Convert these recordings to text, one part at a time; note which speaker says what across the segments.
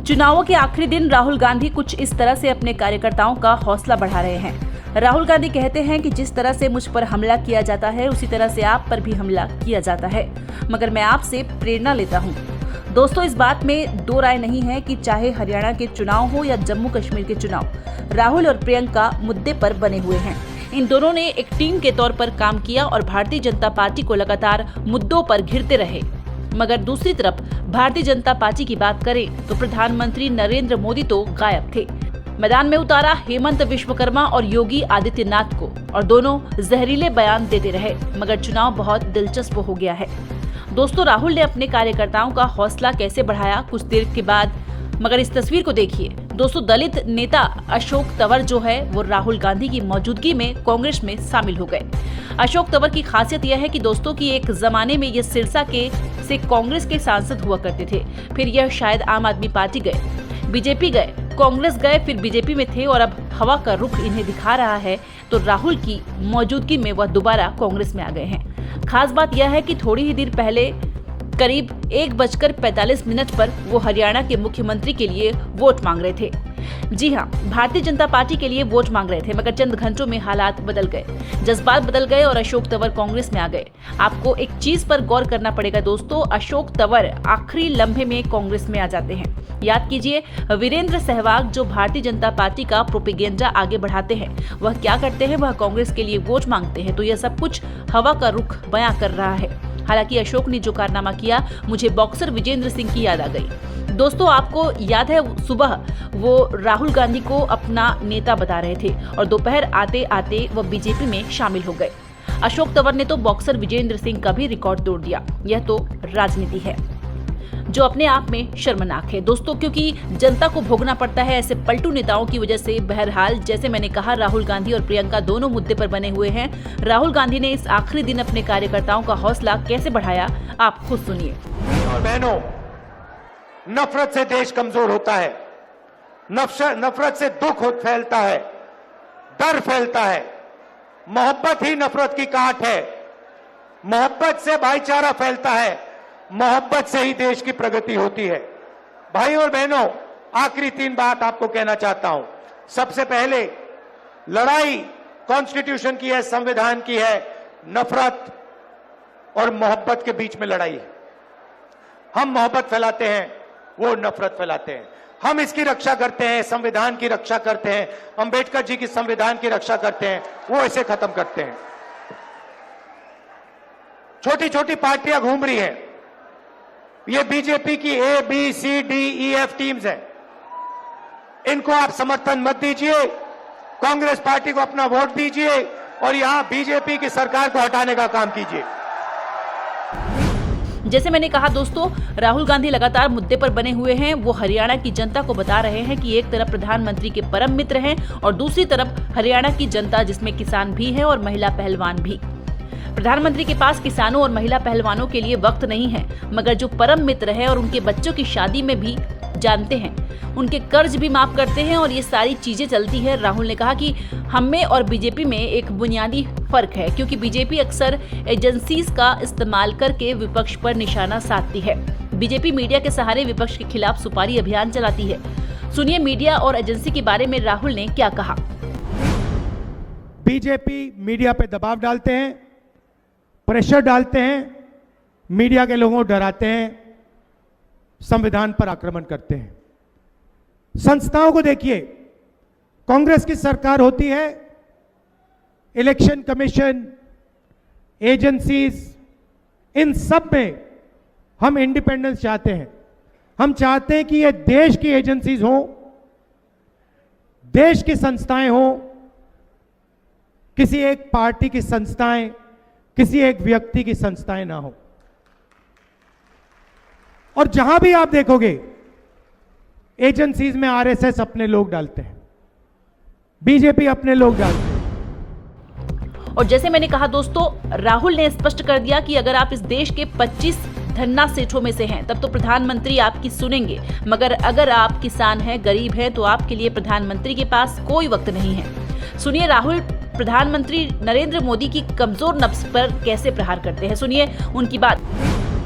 Speaker 1: चुनावों के आखिरी दिन राहुल गांधी कुछ इस तरह से अपने कार्यकर्ताओं का हौसला बढ़ा रहे हैं। राहुल गांधी कहते हैं कि जिस तरह से मुझ पर हमला किया जाता है उसी तरह से आप पर भी हमला किया जाता है, मगर मैं आपसे प्रेरणा लेता हूं। दोस्तों, इस बात में दो राय नहीं है कि चाहे हरियाणा के चुनाव हो या जम्मू कश्मीर के चुनाव, राहुल और प्रियंका मुद्दे पर बने हुए हैं। इन दोनों ने एक टीम के तौर पर काम किया और भारतीय जनता पार्टी को लगातार मुद्दों पर घिरते रहे। मगर दूसरी तरफ भारतीय जनता पार्टी की बात करें तो प्रधानमंत्री नरेंद्र मोदी तो गायब थे। मैदान में उतारा हेमंत विश्वकर्मा और योगी आदित्यनाथ को और दोनों जहरीले बयान देते रहे, मगर चुनाव बहुत दिलचस्प हो गया है। दोस्तों, राहुल ने अपने कार्यकर्ताओं का हौसला कैसे बढ़ाया कुछ देर के बाद, मगर इस तस्वीर को देखिए। दोस्तों, दलित नेता अशोक तंवर जो है वो राहुल गांधी की मौजूदगी में कांग्रेस में शामिल हो गए। अशोक तंवर की खासियत यह है कि दोस्तों की एक जमाने में ये सिरसा के से कांग्रेस के सांसद हुआ करते थे, फिर यह शायद आम आदमी पार्टी गए, बीजेपी गए, कांग्रेस गए, फिर बीजेपी में थे और अब हवा का रुख इन्हें दिखा रहा है तो राहुल की मौजूदगी में वह दोबारा कांग्रेस में आ गए हैं। खास बात यह है कि थोड़ी ही देर पहले करीब 1:45 पर वो हरियाणा के मुख्यमंत्री के लिए वोट मांग रहे थे। जी हाँ, भारतीय जनता पार्टी के लिए वोट मांग रहे थे, मगर चंद घंटों में हालात बदल गए, जज्बात बदल गए और अशोक तंवर कांग्रेस में आ गए। आपको एक चीज पर गौर करना पड़ेगा दोस्तों, अशोक तंवर आखिरी लम्हे में कांग्रेस में आ जाते हैं। याद कीजिए, वीरेंद्र सहवाग जो भारतीय जनता पार्टी का प्रोपेगेंडा आगे बढ़ाते हैं, वह क्या करते हैं, वह कांग्रेस के लिए वोट मांगते हैं। तो यह सब कुछ हवा का रुख बयां कर रहा है। हालांकि अशोक ने जो कारनामा किया, मुझे बॉक्सर विजेंद्र सिंह की याद आ गई। दोस्तों, आपको याद है सुबह वो राहुल गांधी को अपना नेता बता रहे थे और दोपहर आते आते वो बीजेपी में शामिल हो गए। अशोक तंवर ने तो बॉक्सर विजेंद्र सिंह का भी रिकॉर्ड तोड़ दिया। यह तो राजनीति है जो अपने आप में शर्मनाक है दोस्तों, क्योंकि जनता को भोगना पड़ता है ऐसे पलटू नेताओं की वजह से। बहरहाल, जैसे मैंने कहा, राहुल गांधी और प्रियंका दोनों मुद्दे पर बने हुए हैं। राहुल गांधी ने इस आखिरी दिन अपने कार्यकर्ताओं का हौसला कैसे बढ़ाया, आप खुद सुनिए।
Speaker 2: बहनों, नफरत से देश कमजोर होता है, नफरत से दुख फैलता है, डर फैलता है। मोहब्बत ही नफरत की काट है, मोहब्बत से भाईचारा फैलता है, मोहब्बत से ही देश की प्रगति होती है। भाइयों और बहनों, आखिरी 3 बात आपको कहना चाहता हूं। सबसे पहले, लड़ाई कॉन्स्टिट्यूशन की है, संविधान की है, नफरत और मोहब्बत के बीच में लड़ाई है। हम मोहब्बत फैलाते हैं, वो नफरत फैलाते हैं। हम इसकी रक्षा करते हैं, संविधान की रक्षा करते हैं, अंबेडकर जी की संविधान की रक्षा करते हैं, वो इसे खत्म करते हैं। छोटी छोटी पार्टियां घूम रही हैं, ये बीजेपी की A, B, C, D, E, F teams हैं। इनको आप समर्थन मत दीजिए, कांग्रेस पार्टी को अपना वोट दीजिए और यहां बीजेपी की सरकार को हटाने का काम कीजिए।
Speaker 1: जैसे मैंने कहा दोस्तों, राहुल गांधी लगातार मुद्दे पर बने हुए हैं। वो हरियाणा की जनता को बता रहे हैं कि एक तरफ प्रधानमंत्री के परम मित्र हैं और दूसरी तरफ हरियाणा की जनता, जिसमें किसान भी है और महिला पहलवान भी। प्रधानमंत्री के पास किसानों और महिला पहलवानों के लिए वक्त नहीं है, मगर जो परम मित्र है और उनके बच्चों की शादी में भी जानते हैं, उनके कर्ज भी माफ करते हैं और ये सारी चीजें चलती है। राहुल ने कहा कि हमें और बीजेपी में एक बुनियादी फर्क है, क्योंकि बीजेपी अक्सर एजेंसीज का इस्तेमाल करके विपक्ष पर निशाना साधती है। बीजेपी मीडिया के सहारे विपक्ष के खिलाफ सुपारी अभियान चलाती है। सुनिए मीडिया और एजेंसी के बारे में राहुल ने क्या कहा।
Speaker 3: बीजेपी मीडिया पे दबाव डालते हैं, प्रेशर डालते हैं, मीडिया के लोगों को डराते हैं, संविधान पर आक्रमण करते हैं। संस्थाओं को देखिए, कांग्रेस की सरकार होती है, इलेक्शन कमीशन, एजेंसीज, इन सब में हम इंडिपेंडेंस चाहते हैं। हम चाहते हैं कि ये देश की एजेंसीज हों, देश की संस्थाएं हों, किसी एक पार्टी की संस्थाएं, किसी एक व्यक्ति की संस्थाएं ना हो। और जहां भी आप देखोगे, एजेंसीज में आरएसएस अपने लोग डालते हैं, बीजेपी अपने लोग डालते हैं।
Speaker 1: और जैसे मैंने कहा दोस्तों, राहुल ने स्पष्ट कर दिया कि अगर आप इस देश के 25 धन्ना सेठों में से हैं, तब तो प्रधानमंत्री आपकी सुनेंगे, मगर अगर आप किसान हैं, गरीब हैं, तो आपके लिए प्रधानमंत्री के पास कोई वक्त नहीं है। सुनिए राहुल प्रधानमंत्री नरेंद्र मोदी की कमजोर नफ्स पर कैसे प्रहार करते हैं, सुनिए उनकी बात।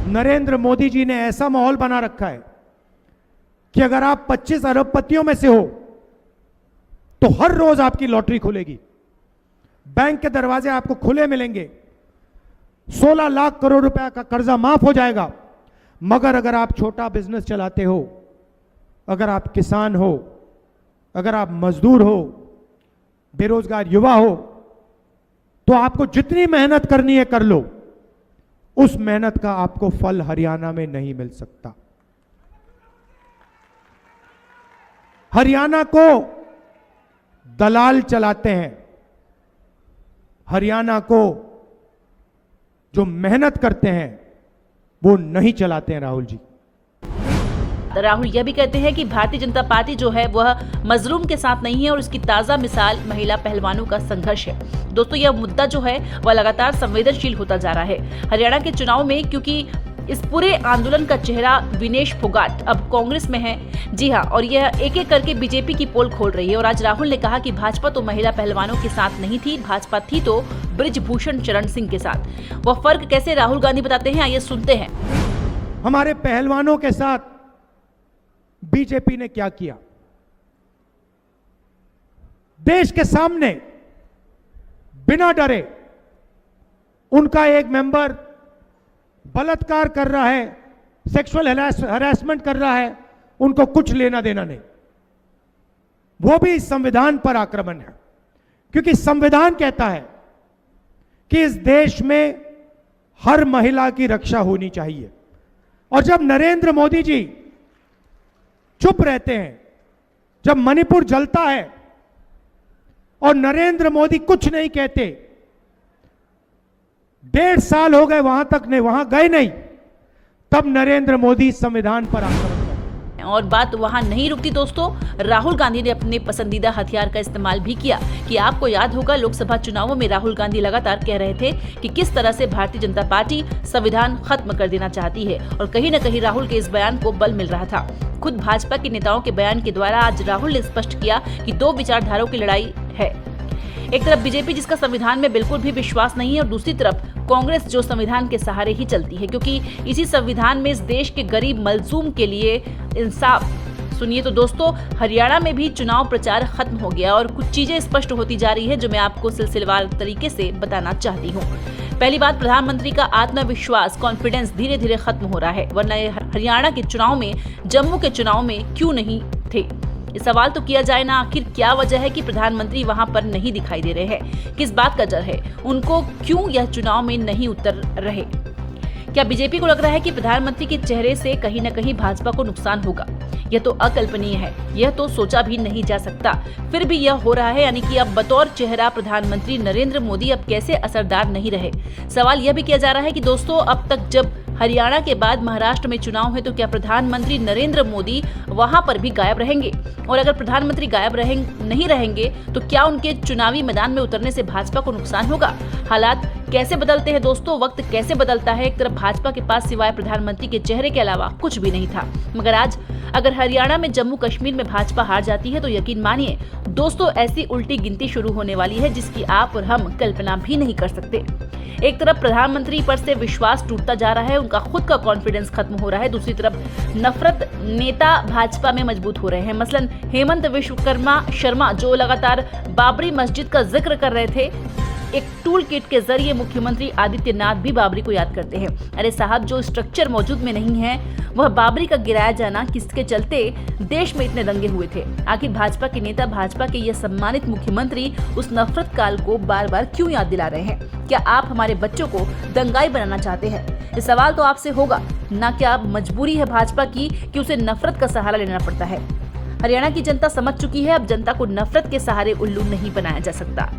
Speaker 3: नरेंद्र मोदी जी ने ऐसा माहौल बना रखा है कि अगर आप 25 अरबपतियों में से हो तो हर रोज आपकी लॉटरी खुलेगी, बैंक के दरवाजे आपको खुले मिलेंगे, 16 लाख करोड़ रुपया का कर्जा माफ हो जाएगा। मगर अगर आप छोटा बिजनेस चलाते हो, अगर आप किसान हो, अगर आप मजदूर हो, बेरोजगार युवा हो, तो आपको जितनी मेहनत करनी है कर लो, उस मेहनत का आपको फल हरियाणा में नहीं मिल सकता। हरियाणा को दलाल चलाते हैं, हरियाणा को जो मेहनत करते हैं वो नहीं चलाते हैं राहुल जी।
Speaker 1: राहुल यह भी कहते हैं कि भारतीय जनता पार्टी जो है वह मजलूम के साथ नहीं है और इसकी ताजा मिसाल महिला पहलवानों का संघर्ष है। दोस्तों, यह मुद्दा जो है वह लगातार संवेदनशील होता जा रहा है हरियाणा के चुनाव में, क्योंकि इस पूरे आंदोलन का चेहरा विनेश फोगाट अब कांग्रेस में है। जी हां, और यह एक एक करके बीजेपी की पोल खोल रही है। और आज राहुल ने कहा कि भाजपा तो महिला पहलवानों के साथ नहीं थी, भाजपा थी तो बृजभूषण शरण सिंह के साथ। वह फर्क कैसे राहुल गांधी बताते हैं, आइए सुनते हैं।
Speaker 3: हमारे पहलवानों के साथ बीजेपी ने क्या किया? देश के सामने बिना डरे उनका एक मेंबर बलात्कार कर रहा है, सेक्सुअल हरासमेंट कर रहा है, उनको कुछ लेना देना नहीं। वो भी संविधान पर आक्रमण है, क्योंकि संविधान कहता है कि इस देश में हर महिला की रक्षा होनी चाहिए। और जब नरेंद्र मोदी जी चुप रहते हैं, जब मणिपुर जलता है और नरेंद्र मोदी कुछ नहीं कहते, 1.5 साल हो गए वहां गए नहीं, तब नरेंद्र मोदी संविधान पर आक्रमण करते हैं।
Speaker 1: और बात वहां नहीं रुकती दोस्तों, राहुल गांधी ने अपने पसंदीदा हथियार का इस्तेमाल भी किया। कि आपको याद होगा लोकसभा चुनावों में राहुल गांधी लगातार कह रहे थे कि किस तरह से भारतीय जनता पार्टी संविधान खत्म कर देना चाहती है, और कहीं न कहीं राहुल के इस बयान को बल मिल रहा था। खुद भाजपा के नेताओं के बयान के द्वारा आज राहुल ने स्पष्ट किया कि दो विचारधाराओं की लड़ाई है। एक तरफ बीजेपी जिसका संविधान में बिल्कुल भी विश्वास नहीं है, और दूसरी तरफ कांग्रेस जो संविधान के सहारे ही चलती है, क्योंकि इसी संविधान में इस देश के गरीब मजलूम के लिए इंसाफ। सुनिए तो दोस्तों, हरियाणा में भी चुनाव प्रचार खत्म हो गया और कुछ चीजें स्पष्ट होती जा रही है जो मैं आपको सिलसिलेवार तरीके से बताना चाहती हूँ। पहली बात, प्रधानमंत्री का आत्मविश्वास, कॉन्फिडेंस धीरे धीरे खत्म हो रहा है, वरना हरियाणा के चुनाव में, जम्मू के चुनाव में क्यों नहीं थे। ये सवाल तो किया जाए ना, आखिर क्या वजह है कि प्रधानमंत्री वहां पर नहीं दिखाई दे रहे हैं? किस बात का डर है? उनको क्यों यह चुनाव में नहीं उतर रहे? क्या बीजेपी को लग रहा है कि प्रधानमंत्री के चेहरे से कहीं न कहीं भाजपा को नुकसान होगा? यह तो अकल्पनीय है, यह तो सोचा भी नहीं जा सकता। फिर भी यह हो रहा है, यानी कि अब बतौर चेहरा प्रधानमंत्री नरेंद्र मोदी अब कैसे असरदार नहीं रहे। सवाल यह भी किया जा रहा है कि दोस्तों, अब तक जब हरियाणा के बाद महाराष्ट्र में चुनाव है तो क्या प्रधानमंत्री नरेंद्र मोदी वहां पर भी गायब रहेंगे? और अगर प्रधानमंत्री गायब नहीं रहेंगे तो क्या उनके चुनावी मैदान में उतरने से भाजपा को नुकसान होगा? हालात कैसे बदलते हैं दोस्तों, वक्त कैसे बदलता है। एक तरफ भाजपा के पास सिवाय प्रधानमंत्री के चेहरे के अलावा कुछ भी नहीं था, मगर आज अगर हरियाणा में, जम्मू कश्मीर में भाजपा हार जाती है तो यकीन मानिए दोस्तों, ऐसी उल्टी गिनती शुरू होने वाली है जिसकी आप और हम कल्पना भी नहीं कर सकते। एक तरफ प्रधानमंत्री पर से विश्वास टूटता जा रहा है, उनका खुद का कॉन्फिडेंस खत्म हो रहा है, दूसरी तरफ नफरत नेता भाजपा में मजबूत हो रहे हैं। मसलन हेमंत विश्वकर्मा शर्मा जो लगातार बाबरी मस्जिद का जिक्र कर रहे थे, एक टूल किट के जरिए मुख्यमंत्री आदित्यनाथ भी बाबरी को याद करते हैं। अरे साहब, जो स्ट्रक्चर मौजूद में नहीं है वह बाबरी का गिराया जाना, किसके चलते देश में इतने दंगे हुए थे? आखिर भाजपा के नेता, भाजपा के ये सम्मानित मुख्यमंत्री उस नफरत काल को बार बार क्यों याद दिला रहे हैं? क्या आप हमारे बच्चों को दंगाई बनाना चाहते हैं? ये सवाल तो आपसे होगा ना। क्या अब मजबूरी है भाजपा की कि उसे नफरत का सहारा लेना पड़ता है? हरियाणा की जनता समझ चुकी है, अब जनता को नफरत के सहारे उल्लू नहीं बनाया जा सकता।